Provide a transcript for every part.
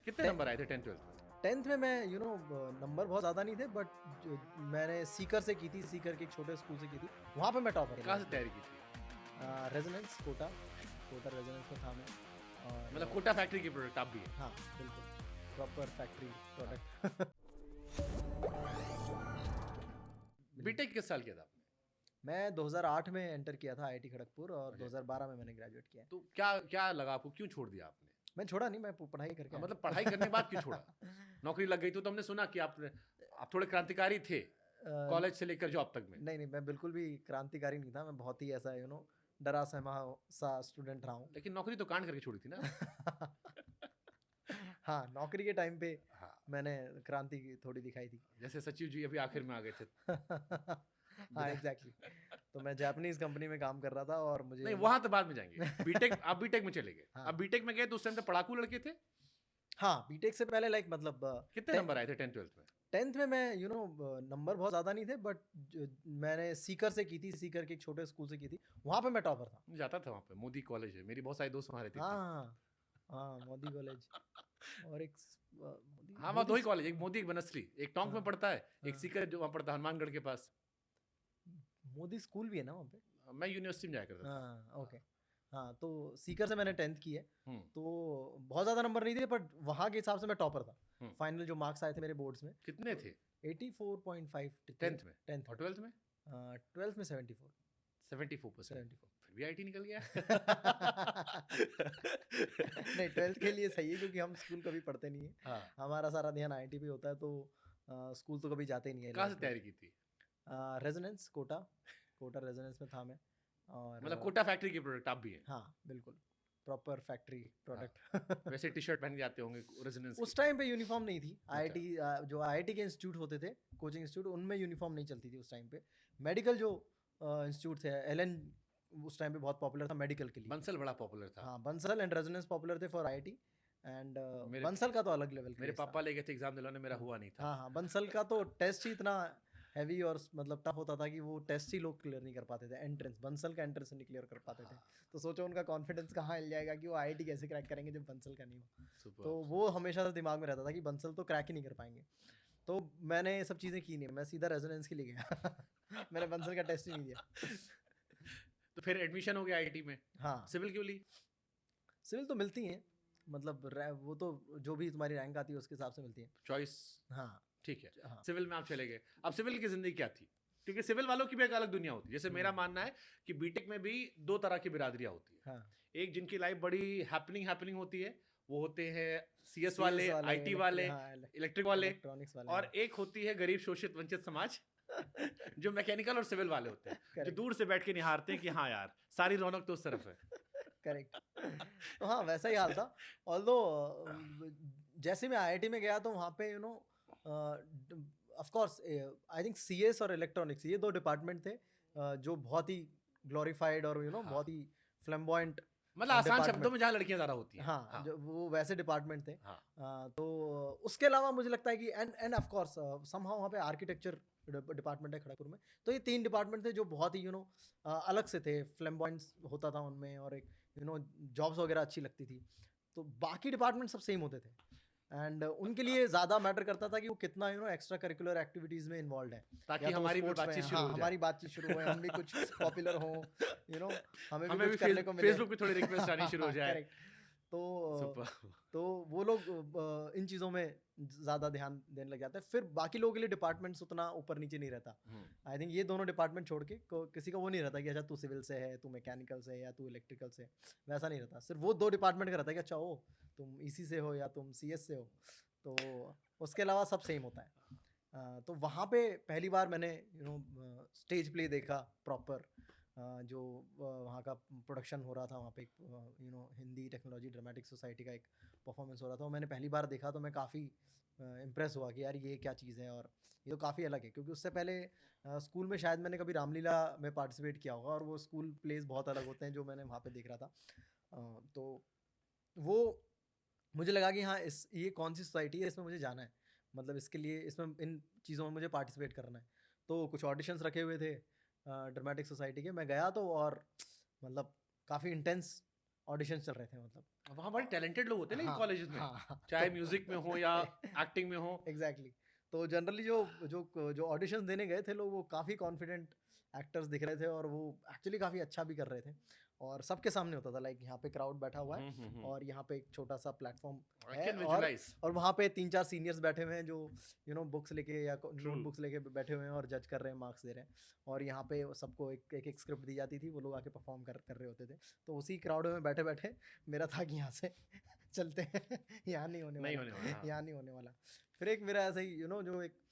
कितने नंबर आए थे 10th 12th में? 10th में मैं नंबर बहुत ज़्यादा नहीं थे, बट मैंने सीकर से की थी, सीकर के एक छोटे स्कूल से की थी, वहाँ पे मैं टॉपर कहाँ से तैयारी की थी? रेजोनेंस कोटा रेजोनेंस में था मैं। मतलब और कोटा फैक्ट्री के प्रोडक्ट आप भी है? हाँ बिल्कुल, प्रॉपर फैक्ट्री प्रोडक्ट। बीटेक किस साल किया था आपने? मैं 2008 में एंटर किया था आईआईटी खड़गपुर, और Okay. 2012 में मैंने ग्रेजुएट किया है। तो क्या क्या लगा आपको, क्यों छोड़ दिया आपने? मैं छोड़ा नहीं, मैं पढ़ाई करके आया। मतलब पढ़ाई करने के बाद क्यों छोड़ा? नौकरी लग गई तो हमने सुना कि आप थोड़े क्रांतिकारी थे कॉलेज से लेकर जॉब तक में। नहीं, मैं बिल्कुल भी क्रांतिकारी नहीं था, मैं बहुत ही ऐसा डरा सहमा सा स्टूडेंट रहा हूँ। लेकिन नौकरी तो कांड करके छोड़ी थी ना? हाँ, नौकरी के टाइम पे हाँ, मैंने क्रांति थोड़ी दिखाई थी। जैसे सचिव जी अभी आखिर में आ गए थे। हाँ एग्जैक्टली। तो मैं जापानीज कंपनी में काम कर रहा था, और मुझे नहीं, वहां तो बाद में जाएंगे। बीटेक, आप बीटेक में चले गए। हाँ। अब बीटेक में गए तो उस टाइम पे पढ़ाकू लड़के थे? हाँ, बीटेक से पहले मतलब कितने नंबर आए थे 10th 12th में? 10th में मैं नंबर बहुत ज़्यादा नहीं थे, बट मैंने सीकर से की थी, सीकर के एक छोटे स्कूल से की थी, वहाँ पे मैं टॉपर था। जाता था वहाँ पे, मोदी कॉलेज है, मेरी बहुत सारी दोस्त वहाँ रहती थी। हाँ हाँ, मोदी कॉलेज। और एक मोदी हाँ, वहाँ दो ही कॉलेज, एक हाँ, मोदी, एक बनस्ली, एक टोंक में हाँ, पड़ता है, एक हाँ। सीकर जो वहाँ पड़ता है हनुमानगढ़ के पास। मोदी स्कूल भी है ना वहाँ पे? मैं यूनिवर्सिटी में जाया करता था। हाँ ओके। हाँ, तो सीकर से मैंने 10th की है, हम्म। तो बहुत ज़्यादा नंबर नहीं थे, बट वहाँ के हिसाब से मैं टॉपर था। फाइनल जो मार्क्स आए थे मेरे बोर्ड्स में, कितने थे 84.5 10th में? 10th और 12th में? 12th में 74। 74%। 74। फिर भी आईटी निकल गया। नहीं, 12th के लिए सही है, क्योंकि हम स्कूल कभी पढ़ते नहीं है। हाँ। हमारा सारा ध्यान आईटी पे होता है, तो स्कूल तो कभी जाते ही नहीं है। कहाँ से तैयारी की थी? रेजोनेंस कोटा रेजोनेंस में था मैं। और मतलब कोटा फैक्ट्री के प्रोडक्ट आप भी हैं? हाँ बिल्कुल, प्रॉपर फैक्ट्री प्रोडक्ट। वैसे टी शर्ट पहन के आते होंगे रेजिडेंस उस टाइम पे यूनिफॉर्म नहीं थी। अच्छा। आईआईटी जो आईआईटी के इंस्टीट्यूट होते थे, कोचिंग इंस्टीट्यूट, उनमें यूनिफॉर्म नहीं चलती थी उस टाइम पे। मेडिकल जो इंस्टीट्यूट थे, एलएन उस टाइम पे बहुत पॉपुलर था मेडिकल के लिए। बंसल बड़ा पॉपुलर था। हाँ, बंसल एंड रेजोनेंस पॉपुलर थे फॉर आईआईटी, एंड मेरे बंसल का तो अलग लेवल मेरे पापा ले गए थे एग्जाम दिलाने, मेरा हुआ नहीं था। हाँ हाँ, बंसल का तो टेस्ट ही इतना हैवी और मतलब टफ होता था कि वो टेस्ट ही लोग क्लियर नहीं कर पाते थे। एंट्रेंस, बंसल का एंट्रेंस नहीं क्लियर कर पाते थे। तो सोचो उनका कॉन्फिडेंस कहाँ हिल जाएगा कि वो आईआईटी कैसे क्रैक करेंगे जब बंसल का नहीं हो। तो वो हमेशा से दिमाग में रहता था कि बंसल तो क्रैक ही नहीं कर पाएंगे। तो मैंने ये सब चीज़ें की नहीं, मैं सीधा रेजोनेंस के लिए गया। मैंने बंसल का टेस्ट ही नहीं दिया। तो फिर एडमिशन हो गया आईटी में। हाँ, सिविल क्यों ली? सिविल तो मिलती हैं, मतलब वो तो जो भी तुम्हारी रैंक आती है उसके हिसाब से मिलती है। चॉइस। हाँ ठीक है। हाँ सिविल में आप चले गए। अब सिविल की जिंदगी क्या थी? क्योंकि सिविल वालों की भी एक अलग दुनिया होती है। जैसे मेरा मानना है कि बीटेक में भी दो तरह की बिरादरियां होती है। हाँ। एक जिनकी लाइफ बड़ी हैपनिंग होती है, वो होते हैं सीएस CS वाले, आईटी वाले, हाँ, इलेक्ट्रिक वाले। इलेक्ट्रॉनिक्स वाले। और एक होती है गरीब शोषित वंचित समाज, जो मैकेनिकल और सिविल वाले होते हैं, जो Correct. दूर से बैठ के निहारते हैं कि हाँ यार, सारी रौनक तो उस तरफ है। करेक्ट। तो हाँ, वैसा ही हाल था। ऑल्दो जैसे मैं आईआईटी में गया तो वहाँ पे of course I think CS और इलेक्ट्रॉनिक्स, ये दो डिपार्टमेंट थे जो बहुत ही ग्लोरीफाइड और बहुत ही फ्लैम्बॉयंट, मतलब आसान शब्दों में जहाँ लड़कियां ज्यादा होती हैं। हाँ, जो वो वैसे डिपार्टमेंट थे। हाँ। तो उसके अलावा मुझे लगता है कि एंड ऑफ कोर्स समहाउ वहाँ पे आर्किटेक्चर डिपार्टमेंट है खड़गपुर में। तो ये तीन डिपार्टमेंट थे जो बहुत ही अलग से थे, फ्लैम्बॉयंस होता था उनमें, और एक जॉब्स वगैरह अच्छी लगती थी। तो बाकी डिपार्टमेंट सब सेम होते थे, एंड उनके लिए ज़्यादा मैटर करता था कि वो कितना एक्स्ट्रा करिकुलर एक्टिविटीज़ में इन्वॉल्व है, ताकि हमारी भी बातचीत शुरू हो जाए। हमारी बातचीत शुरू हो, हम भी कुछ पॉपुलर हो, हमें भी कुछ करने को मिले, फेसबुक पे थोड़ी रिक्वेस्ट आनी शुरू हो जाए। करेक्ट। तो वो लोग इन चीज़ों में ज़्यादा ध्यान देने लग जाते हैं। फिर बाकी लोगों के लिए डिपार्टमेंट्स उतना ऊपर नीचे नहीं रहता। आई थिंक ये दोनों डिपार्टमेंट छोड़ के किसी का वो नहीं रहता कि अच्छा तू सिविल से है, तू मैकेनिकल से है, या तू इलेक्ट्रिकल से है, वैसा नहीं रहता। सिर्फ वो दो डिपार्टमेंट का रहता है कि अच्छा ओ तुम ईसी से हो या तुम सीएस से हो, तो उसके अलावा सब सेम होता है। तो वहाँ पे पहली बार मैंने स्टेज प्ले देखा प्रॉपर, जो वहाँ का प्रोडक्शन हो रहा था, वहाँ पे हिंदी टेक्नोलॉजी ड्रामेटिक सोसाइटी का एक परफॉर्मेंस हो रहा था, वो मैंने पहली बार देखा। तो मैं काफ़ी इम्प्रेस हुआ कि यार ये क्या चीज़ है, और ये तो काफ़ी अलग है, क्योंकि उससे पहले स्कूल में शायद मैंने कभी रामलीला में पार्टिसिपेट किया होगा, और वो स्कूल प्लेस बहुत अलग होते हैं जो मैंने वहाँ पे देख रहा था। तो वो मुझे लगा कि हाँ ये कौन सी सोसाइटी है, इसमें मुझे जाना है, मतलब इसके लिए इसमें इन चीज़ों में मुझे पार्टिसिपेट करना है। तो कुछ ऑडिशंस रखे हुए थे ड्रामेटिक सोसाइटी के, मैं गया तो, और मतलब काफ़ी इंटेंस ऑडिशन चल रहे थे मतलब। वहाँ बड़े टैलेंटेड लोग होते हैं ना हाँ, कॉलेजेस में, हाँ, चाहे तो म्यूजिक में हो या एक्टिंग में हो। एग्जैक्टली तो जनरली जो ऑडिशन देने गए थे लोग वो काफ़ी कॉन्फिडेंट एक्टर्स दिख रहे थे और वो एक्चुअली काफ़ी अच्छा भी कर रहे थे और सबके सामने होता था, लाइक यहाँ पे क्राउड बैठा हुआ है और यहाँ पे एक छोटा सा प्लेटफॉर्म आई है कैन विजुअलाइज। और वहाँ पे 3-4 सीनियर्स बैठे हुए हैं जो बुक्स लेके या True. नोटबुक्स लेके बैठे हुए हैं और जज कर रहे हैं, मार्क्स दे रहे हैं। और यहाँ पे सबको एक स्क्रिप्ट दी जाती थी, वो लोग आके परफॉर्म कर रहे होते थे। तो उसी क्राउड में बैठे बैठे मेरा था कि यहाँ से चलते हैं, यहाँ नहीं होने नहीं वाला, होने वाला, हाँ। यहाँ नहीं होने वाला। फिर एक मेरा ऐसा ही जो एक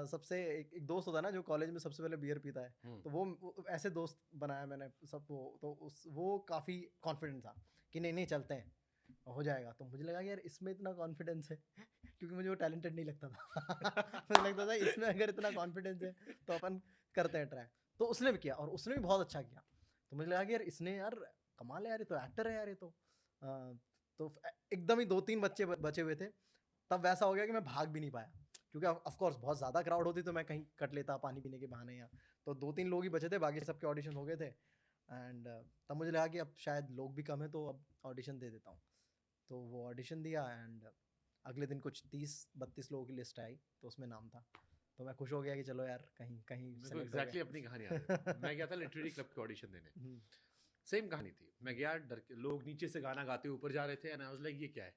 सबसे एक दोस्त होता है ना जो कॉलेज में सबसे पहले बियर पीता है, तो वो ऐसे दोस्त बनाया मैंने सबको। तो वो काफ़ी कॉन्फिडेंट था कि नहीं नहीं चलते हैं, हो जाएगा। तो मुझे लगा कि यार इसमें इतना कॉन्फिडेंस है क्योंकि मुझे वो टैलेंटेड नहीं लगता था मुझे लगता था इसमें अगर इतना कॉन्फिडेंस है तो अपन करते हैं ट्राई। तो उसने भी किया और उसने भी बहुत अच्छा किया। तो मुझे लगा कि यार इसने यार कमाल है यार, ये तो एक्टर है यार, ये तो एकदम ही 2-3 बच्चे बचे हुए थे। तब वैसा हो गया कि मैं भाग भी नहीं पाया क्योंकि ऑफ कोर्स बहुत ज़्यादा क्राउड होती तो मैं कहीं कट लेता पानी पीने के बहाने। या तो 2-3 लोग ही बचे थे, बाकी सबके ऑडिशन हो गए थे। एंड तब मुझे लगा कि अब शायद लोग भी कम है तो अब ऑडिशन दे देता हूँ। तो वो ऑडिशन दिया एंड अगले दिन कुछ 30-32 लोगों की लिस्ट आई तो उसमें नाम था। तो मैं खुश हो गया कि चलो यार कहीं कहीं मेरे को एग्जैक्टली अपनी कहानी याद है। मैं गया था लिटरेरी क्लब के ऑडिशन देने, सेम कहानी थी। मैं गया, डर के लोग नीचे से गाना गाते ऊपर जा रहे थे एंड आई वाज लाइक ये क्या है,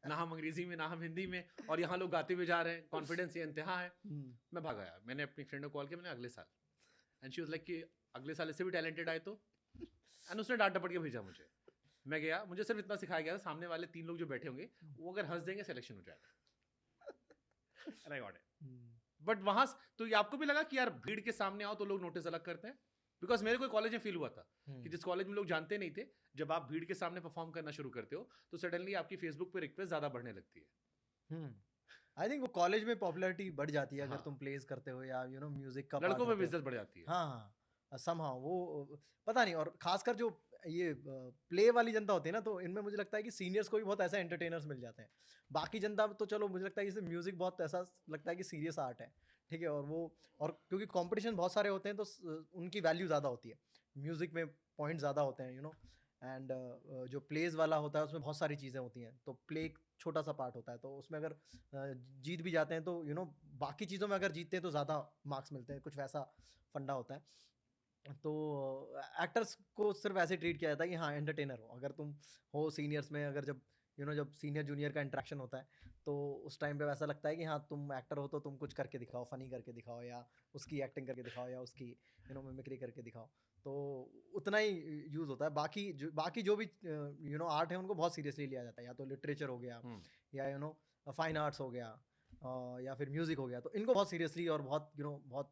ना हम अंग्रेजी में ना हम हिंदी में, और यहाँ लोग गाते हुए जा रहे हैं, कॉन्फिडेंस ये इंतहा है। मैं भाग आया, मैंने अपनी फ्रेंड को कॉल किया, मैंने अगले साल, एंड शी वाज लाइक कि अगले साल इससे भी टैलेंटेड आए तो, एंड उसने डांट डपट के भेजा मुझे। मैं गया, मुझे सिर्फ इतना सिखाया गया था सामने वाले 3 लोग जो बैठे होंगे वो अगर हंस देंगे सिलेक्शन हो जाएगा, and I got it. But वहां तो ये आपको भी लगा कि यार भीड़ के सामने आओ तो लोग नोटिस अलग करते हैं? बिकॉज मेरे को कॉलेज में फील हुआ था कि जिस कॉलेज में लोग जानते नहीं थे, जब आप भीड़ के सामने परफॉर्म करना शुरू करते हो तो सडनली आपकी फेसबुक पे रिक्वेस्ट ज्यादा बढ़ने लगती है। आई थिंक वो कॉलेज में पॉपुलैरिटी बढ़ जाती है अगर हाँ। तुम प्लेस करते हो या म्यूजिक का लड़कों में भी पार्ट इज्जत बढ़ जाती है। हाँ समहाउ वो पता नहीं। और खासकर जो ये प्ले वाली जनता होती है ना, तो इनमें मुझे लगता है कि सीनियर्स को भी बहुत ऐसा एंटरटेनर्स मिल जाते हैं। बाकी जनता तो चलो मुझे लगता है कि म्यूजिक बहुत ऐसा लगता है कि सीरियस आर्ट है, ठीक है। और क्योंकि कंपटीशन बहुत सारे होते हैं तो उनकी वैल्यू ज़्यादा होती है, म्यूजिक में पॉइंट ज़्यादा होते हैं एंड जो प्लेज वाला होता है उसमें बहुत सारी चीज़ें होती हैं। तो प्ले एक छोटा सा पार्ट होता है, तो उसमें अगर जीत भी जाते हैं तो बाकी चीज़ों में अगर जीतते हैं तो ज़्यादा मार्क्स मिलते हैं, कुछ वैसा फंडा होता है। तो एक्टर्स को सिर्फ ऐसे ट्रीट किया जाता है कि हाँ एंटरटेनर हो। अगर तुम हो सीनियर्स में, अगर जब जब सीनियर जूनियर का इंटरेक्शन होता है तो उस टाइम पे वैसा लगता है कि हाँ तुम एक्टर हो तो तुम कुछ करके दिखाओ, फनी करके दिखाओ या उसकी एक्टिंग करके दिखाओ या उसकी मिमिक्री करके दिखाओ। तो उतना ही यूज़ होता है। बाकी जो भी आर्ट है उनको बहुत सीरियसली लिया जाता है, या तो लिटरेचर हो गया या फाइन आर्ट्स हो गया या फिर म्यूज़िक हो गया, तो इनको बहुत सीरियसली और बहुत बहुत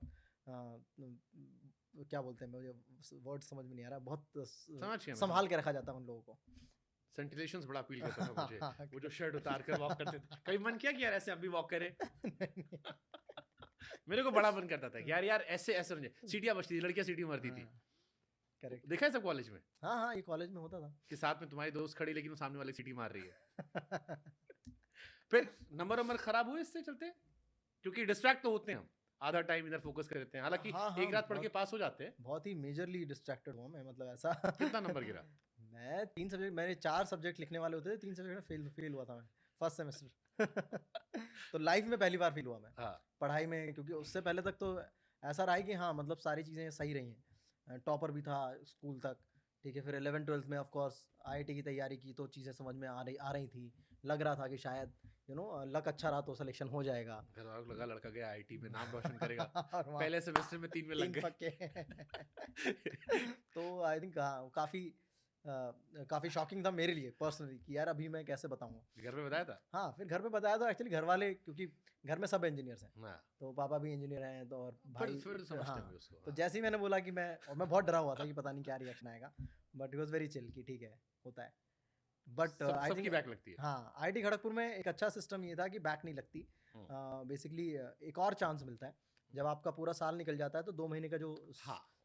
क्या बोलते हैं, मुझे वर्ड समझ में नहीं आ रहा, बहुत संभाल के रखा जाता है उन लोगों को। सेंटिलेशंस बड़ा अपील करता था मुझे। वो जो शर्ट उतार कर वॉक करते थे, कभी मन किया कि यार ऐसे अभी वॉक करें? मेरे को बड़ा मन करता था कि यार ऐसे ऐसे मुझे सीटियां बजती थी, लड़कियां सीटी मारती थी। करेक्ट, देखा है सब कॉलेज में? हाँ ये कॉलेज में होता था कि साथ में तुम्हारी दोस्त खड़ी लेकिन वो सामने वाले सीटी मार रही है। फिर नंबर खराब हुए इससे चलते, क्योंकि डिस्ट्रैक्ट तो होते हैं हम, आधा टाइम इधर फोकस कर देते हैं। हालांकि एक रात पढ़ के पास हो जाते हैं। बहुत ही मेजरली डिस्ट्रैक्टेड हुआ मैं, मतलब ऐसा। कितना नंबर गिरा? मेरे 4 सब्जेक्ट लिखने वाले होते थे, 3 सब्जेक्ट में फेल हुआ था मैं फर्स्ट सेमेस्टर। तो लाइफ में पहली बार फेल हुआ मैं पढ़ाई में, क्योंकि उससे पहले तक तो ऐसा रहा है कि हाँ मतलब सारी चीज़ें सही रही हैं, टॉपर भी था स्कूल तक, ठीक है। फिर 11th-12th में ऑफ कोर्स IIT की तैयारी की तो चीज़ें समझ में आ रही थी, लग रहा था कि शायद लक अच्छा रहा तो सिलेक्शन हो जाएगा। घर वालों को लगा लड़का गया IIT में नाम रोशन करेगा। पहले सेमेस्टर में 3 में लग गए। तो आई थिंक काफ़ी शॉकिंग था मेरे लिए पर्सनली कि यार अभी मैं कैसे बताऊंगा। घर में बताया था? हाँ फिर घर में बताया था। एक्चुअली घर वाले, क्योंकि घर में सब इंजीनियर्स हैं, तो पापा भी इंजीनियर हैं तो और भाई फिर समझते हैं उसको। तो जैसे ही मैंने बोला कि मैं बहुत डरा हुआ था कि पता नहीं क्या रिएक्शन आएगा, but it was very chill कि ठीक है होता है। बट आई थिंक बैक लगती है। हाँ IIT खड़गपुर में एक अच्छा सिस्टम ये था कि बैक नहीं लगती। बेसिकली एक और चांस मिलता है जब आपका पूरा साल निकल जाता है, तो 2 महीने का जो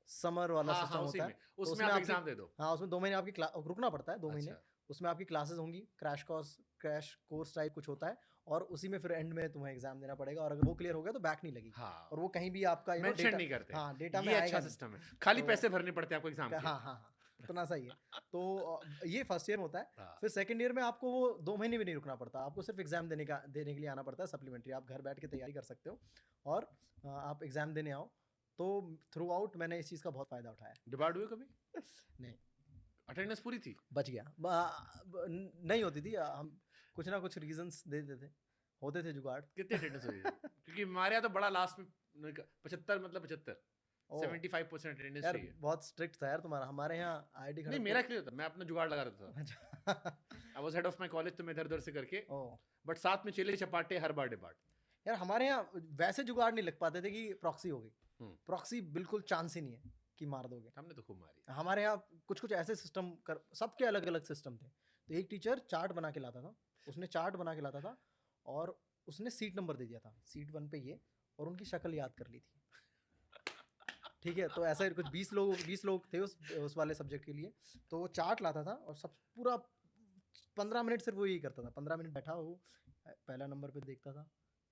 समर वाला सिस्टम होता है उसमें आप एग्जाम दे दो। हाँ उसमें 2 महीने आपकी रुकना पड़ता है, 2 महीने उसमें आपकी क्लासेस होंगी, क्रैश कोर्स टाइप कुछ होता है, और उसी में फिर एंड में तुम्हें एग्जाम देना पड़ेगा, और अगर वो क्लियर हो गया तो बैक नहीं लगी। और वो कहीं भी आपका मेंशन नहीं करते। हाँ डेटा में अच्छा सिस्टम है, खाली पैसे भरने पड़ते हैं आपको एग्जाम के। हाँ इतना सही है। तो ये फर्स्ट ईयर में होता है। हाँ, फिर सेकंड ईयर में आपको वो 2 महीने भी नहीं रुकना पड़ता, आपको सिर्फ एग्ज़ाम देने के लिए आना पड़ता है सप्लीमेंट्री। आप घर बैठ के तैयारी कर सकते हो और आप एग्ज़ाम देने आओ। तो थ्रू आउट मैंने इस चीज़ का बहुत फ़ायदा उठाया। डिपार्ट हुए कभी? नहीं, अटेंडेंस पूरी थी? बच गया। नहीं होती थी, हम कुछ ना कुछ रीज़न्स दे देते थे, होते थे जुगाड़। कितनी अटेंडेंस हुई थी? क्योंकि हमारे यहाँ तो बड़ा लास्ट में 75 मतलब 75 ओह! 75% अटेंडेंस यार चाहिए। बहुत स्ट्रिक्ट था यार तुम्हारा। हमारे यहाँ आईआईटी नहीं, खड़गपुर। मेरा क्लियर था, मैं अपना जुगाड़ लगा देता था। अच्छा। I was head of my college, तो मैं इधर-उधर से करके, ओह! बट साथ में चले चपाटे हर बार डिपार्ट। यार हमारे यहाँ वैसे जुगाड़ नहीं लग पाते थे कि प्रॉक्सी हो गई। हम्म। प्रॉक्सी बिल्कुल चांस ही नहीं है कि मार दोगे। हमने तो खूब मारी। हमारे यहाँ कुछ-कुछ ऐसे सिस्टम कर सबके अलग-अलग सिस्टम थे। तो एक टीचर चार्ट बना के लाता था, उसने चार्ट बना के लाता था और उसने सीट नंबर दे दिया था, सीट 1 पे ये, और उनकी शक्ल याद कर ली थी। ठीक है? तो ऐसा ही कुछ 20 लोग थे उस वाले सब्जेक्ट के लिए। तो वो चार्ट लाता था और सब पूरा 15 मिनट सिर्फ वो यही करता था। 15 मिनट बैठा वो पहला नंबर पे देखता था,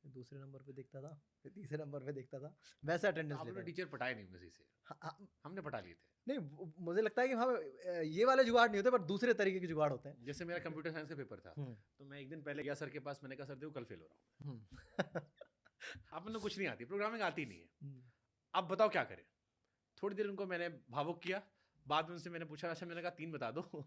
फिर दूसरे नंबर पे देखता था, फिर तीसरे नंबर पे देखता था। वैसे अटेंडेंस आपने लेता था। टीचर पटाए नहीं किसी से? हाँ, हाँ, हमने पटा लिए थे। नहीं मुझे लगता है कि हाँ ये वाले जुगाड़ नहीं होते, पर दूसरे तरीके के जुगाड़ होते हैं। जैसे मेरा कंप्यूटर साइंस का पेपर था, हम्म, तो मैं एक दिन पहले गया सर के पास, मैंने कहा सर देखो कल फेल हो रहा हूँ। हम्म, आपने कुछ नहीं आती, प्रोग्रामिंग आती नहीं है, हम्म, अब बताओ क्या करें। थोड़ी देर उनको मैंने भावुक किया, बाद में उनसे मैंने पूछा, अच्छा, मैंने कहा 3 बता दो।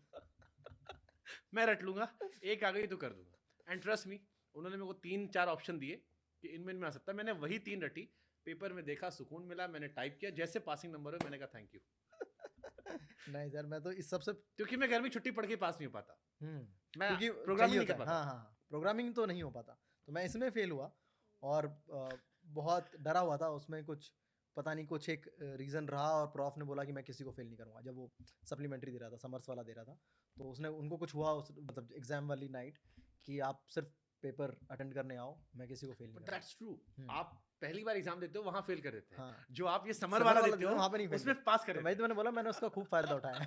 मैं रट लूंगा, एक आ गई तो कर दूंगा। एंड ट्रस्ट मी, उन्होंने मेरे को 3-4 ऑप्शन दिए कि इनमें आ सकता है। मैंने वही 3 रटी, पेपर में देखा, सुकून मिला, मैंने टाइप किया, जैसे पासिंग नंबर हो मैंने कहा थैंक यू। नहीं सर, मैं तो इस सबसे क्योंकि मैं घर में छुट्टी पढ़ के पास नहीं हो पाता, मैं क्योंकि प्रोग्रामिंग चाहिए नहीं कर होता है। पाता। हाँ, हाँ, प्रोग्रामिंग तो नहीं हो पाता। तो मैं इसमें फेल हुआ और बहुत डरा हुआ था। उसमें कुछ पता नहीं, कुछ एक रीज़न रहा और प्रॉफ ने बोला कि मैं किसी को फेल नहीं करूँगा। जब वो सप्लीमेंट्री दे रहा था, समर्स वाला दे रहा था, तो उसने उनको कुछ हुआ उस मतलब एग्ज़ाम वाली नाइट कि आप सिर्फ पेपर अटेंड करने आओ, मैं किसी को फेल नहीं बट करूँगा। दैट्स ट्रू, हम्म। आप पहली बार एग्जाम देते हो वहां फेल कर देते हैं, हाँ, जो आप ये समर समर वाला वाला देते देते हो वहाँ पे नहीं फेल उसमें किया। पास कर तो देते मैंने बोला मैंने उसका खूब फ़ायदा उठाया।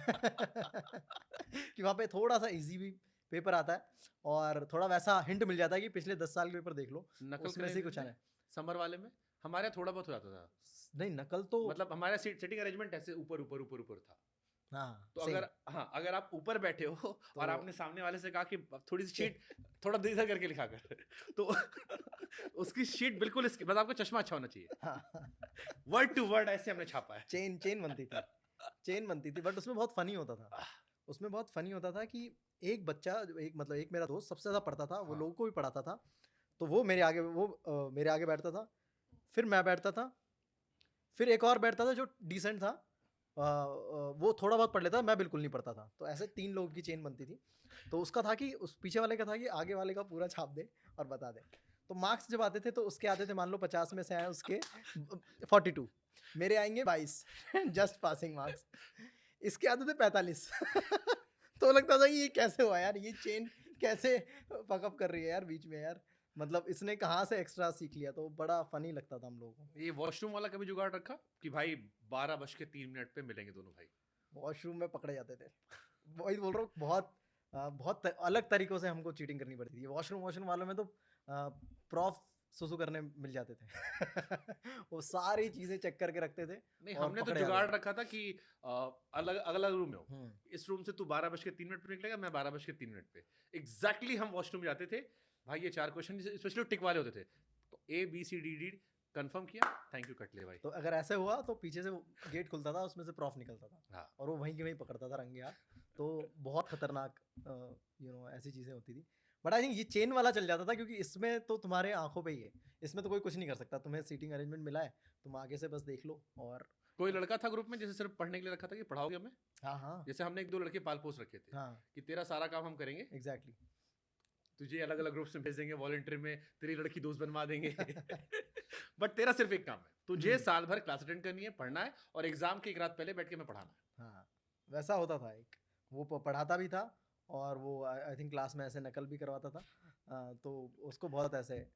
कि वहाँ पे थोड़ा-सा ईज़ी भी पेपर आता है और थोड़ा वैसा हिंट मिल जाता है कि पिछले 10 साल के पेपर देख लो, हैं। नकल उसमें से ही कुछ आना है। समर वाले में हमारे यहाँ थोड़ा बहुत हो जाता था, नहीं, नकल तो मतलब हमारा सीटिंग अरेंजमेंट ऐसे ऊपर ऊपर ऊपर ऊपर था। हाँ, तो सेम। अगर, हाँ, अगर आप ऊपर बैठे हो तो और आपने सामने वाले से कहा कि थोड़ी सी शीट थोड़ा इधर करके लिखा कर, तो उसकी शीट बिल्कुल इसकी, मतलब आपका चश्मा अच्छा होना चाहिए, हाँ, वर्ड टू वर्ड ऐसे हमने छापा है। चेन बनती थी। चेन बनती थी, बट उसमें बहुत फ़नी होता था। उसमें बहुत फ़नी होता था कि एक बच्चा, एक मेरा दोस्त सबसे ज़्यादा पढ़ता था, वो हाँ। लोगों को भी पढ़ाता था। तो वो मेरे आगे बैठता था, फिर मैं बैठता था, फिर एक और बैठता था जो डिसेंट था। वो थोड़ा बहुत पढ़ लेता था, मैं बिल्कुल नहीं पढ़ता था। तो ऐसे 3 लोगों की चेन बनती थी। तो उसका था कि उस पीछे वाले का था कि आगे वाले का पूरा छाप दे और बता दे। तो मार्क्स जब आते थे तो उसके आते थे, मान लो 50 में से आए उसके 42, मेरे आएँगे 22 जस्ट पासिंग मार्क्स। इसके आते थे 45। तो लगता था कि ये कैसे हुआ यार, ये चेन कैसे पकअप कर रही है यार बीच में यार, मतलब इसने कहाँ से एक्स्ट्रा सीख लिया। तो बड़ा फनी लगता था हम लोगों को। ये वॉशरूम वाला कभी जुगाड़ रखा कि भाई 12:03 पे मिलेंगे दोनों भाई? वॉशरूम में पकड़े जाते थे। वही बोल रहा हूँ, बहुत अलग तरीकों से हमको चीटिंग करनी पड़ती थी। वॉशरूम वालों में तो प्रॉफ सुसु करने मिल जाते थे। वो सारी चीज़ें चेक करके रखते थे नहीं, और हमने तो पकड़े जाते जुगाड़ थे। रखा था कि अलग अलग रूम में हो, हम्म, इस रूम से तू 12:03 पे निकलेगा, मैं 12:03 पे एग्जैक्टली हम वॉशरूम जाते थे भाई। ये 4 क्वेश्चन स्पेशली टिक वाले होते थे, तो A B C D confirm किया, थैंक यू, कट ले भाई। तो अगर ऐसे हुआ तो पीछे से गेट खुलता था, उसमें से प्रॉफ निकलता था हाँ, और वो वहीं के वहीं पकड़ता था रंगे हाथ। तो बहुत खतरनाक ऐसी चीज़ें होती थी। बट आई थिंक ये चेन वाला चल जाता था, क्योंकि इसमें तो तुम्हारे आंखों पे ही है, इसमें तो कोई कुछ नहीं कर सकता। तुम्हें सीटिंग अरेंजमेंट मिला है, तुम आगे से बस देख लो। और कोई लड़का था ग्रुप में जैसे सिर्फ पढ़ने के लिए रखा था कि पढ़ाओगे हमें? हाँ, हाँ, जैसे हमने 1-2 लड़के पाल पोस रखे थे हाँ, कि तेरा सारा काम हम करेंगे, एग्जैक्टली। तुझे अलग अलग ग्रुप्स में भेज देंगे, वॉलंटियर में तेरी लड़की दोस्त बनवा देंगे। बट तेरा सिर्फ एक काम है, तुझे साल भर क्लास अटेंड करनी है, पढ़ना है, और एग्जाम की एक रात पहले बैठ के मैं पढ़ाना है। हाँ, वैसा होता था एक। वो पढ़ाता भी था और वो आई थिंक क्लास में ऐसे नकल भी करवाता था। तो उसको बहुत ऐसे,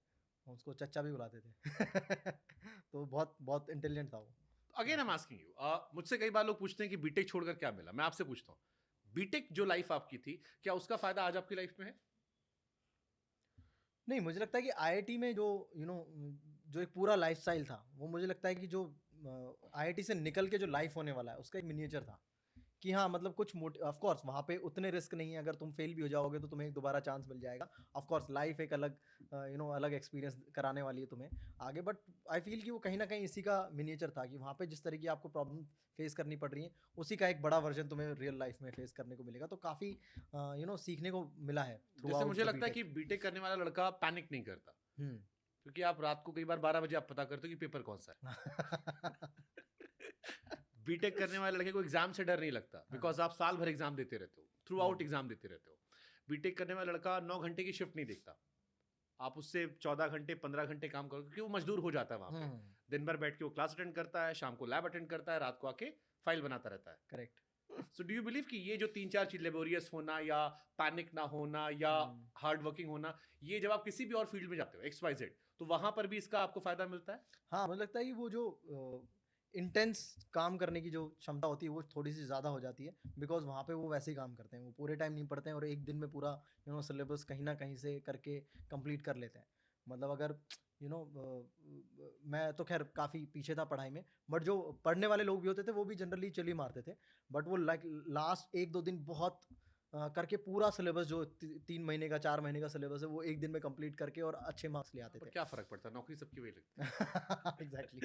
उसको चच्चा भी बुलाते थे। तो बहुत बहुत इंटेलिजेंट था वो। Again I am asking you, मुझसे कई बार लोग पूछते हैं कि बीटेक छोड़कर क्या मिला। मैं आपसे पूछता हूँ, बीटेक जो लाइफ आपकी थी, क्या उसका फायदा आज आपकी लाइफ में है? नहीं, मुझे लगता है कि आईआईटी में जो जो एक पूरा लाइफस्टाइल था, वो मुझे लगता है कि जो आईआईटी से निकल के जो लाइफ होने वाला है उसका एक मिनिएचर था। कि हाँ मतलब कुछ ऑफ कोर्स वहाँ पे उतने रिस्क नहीं है, अगर तुम फेल भी हो जाओगे तो तुम्हें एक दोबारा चांस मिल जाएगा। ऑफ कोर्स लाइफ एक अलग अलग एक्सपीरियंस कराने वाली है तुम्हें आगे, बट आई फील कि वो कहीं ना कहीं इसी का मिनिएचर था कि वहाँ पे जिस तरह की आपको प्रॉब्लम फेस करनी पड़ रही है उसी का एक बड़ा वर्जन तुम्हें रियल लाइफ में फेस करने को मिलेगा। तो काफ़ी सीखने को मिला है जैसे मुझे लगता है कि बीटेक करने वाला लड़का पैनिक नहीं करता, क्योंकि आप रात को कई बार 12 बजे आप पता करते हो कि पेपर कौन सा है। बीटेक करने वाले लड़के को एग्जाम से डर नहीं लगता, बिकॉज आप साल भर एग्जाम देते रहते हो, थ्रू आउट एग्जाम देते रहते हो। बीटेक करने वाला लड़का 9 घंटे की शिफ्ट नहीं देखता, आप उससे 14 घंटे 15 घंटे काम करो, क्योंकि वो मजदूर हो जाता है वहां पे। दिन भर बैठ के वो क्लास अटेंड करता है, शाम को लैब अटेंड करता है, रात को आके फाइल बनाता रहता है। Correct. So do you believe कि ये जो 3-4 चीज, लेबोरियस होना या पैनिक ना होना या हार्ड वर्किंग होना, ये जब आप किसी भी और फील्ड में जाते हो XYZ, तो वहां पर भी इसका आपको फायदा मिलता है? हाँ मुझे लगता है कि वो जो इंटेंस काम करने की जो क्षमता होती है वो थोड़ी सी ज़्यादा हो जाती है, बिकॉज वहाँ पे वो वैसे ही काम करते हैं, वो पूरे टाइम नहीं पढ़ते हैं और एक दिन में पूरा सिलेबस कहीं ना कहीं से करके कंप्लीट कर लेते हैं। मतलब अगर मैं तो खैर काफ़ी पीछे था पढ़ाई में, बट जो पढ़ने वाले लोग भी होते थे वो भी जनरली चली मारते थे, बट वो लाइक लास्ट 1-2 दिन बहुत करके पूरा सिलेबस जो 3 महीने का 4 महीने का सिलेबस है वो एक दिन में कंप्लीट करके और अच्छे मार्क्स ले आते थे। क्या फर्क पड़ता है, नौकरी सबकी वही लगती है। एग्जैक्टली।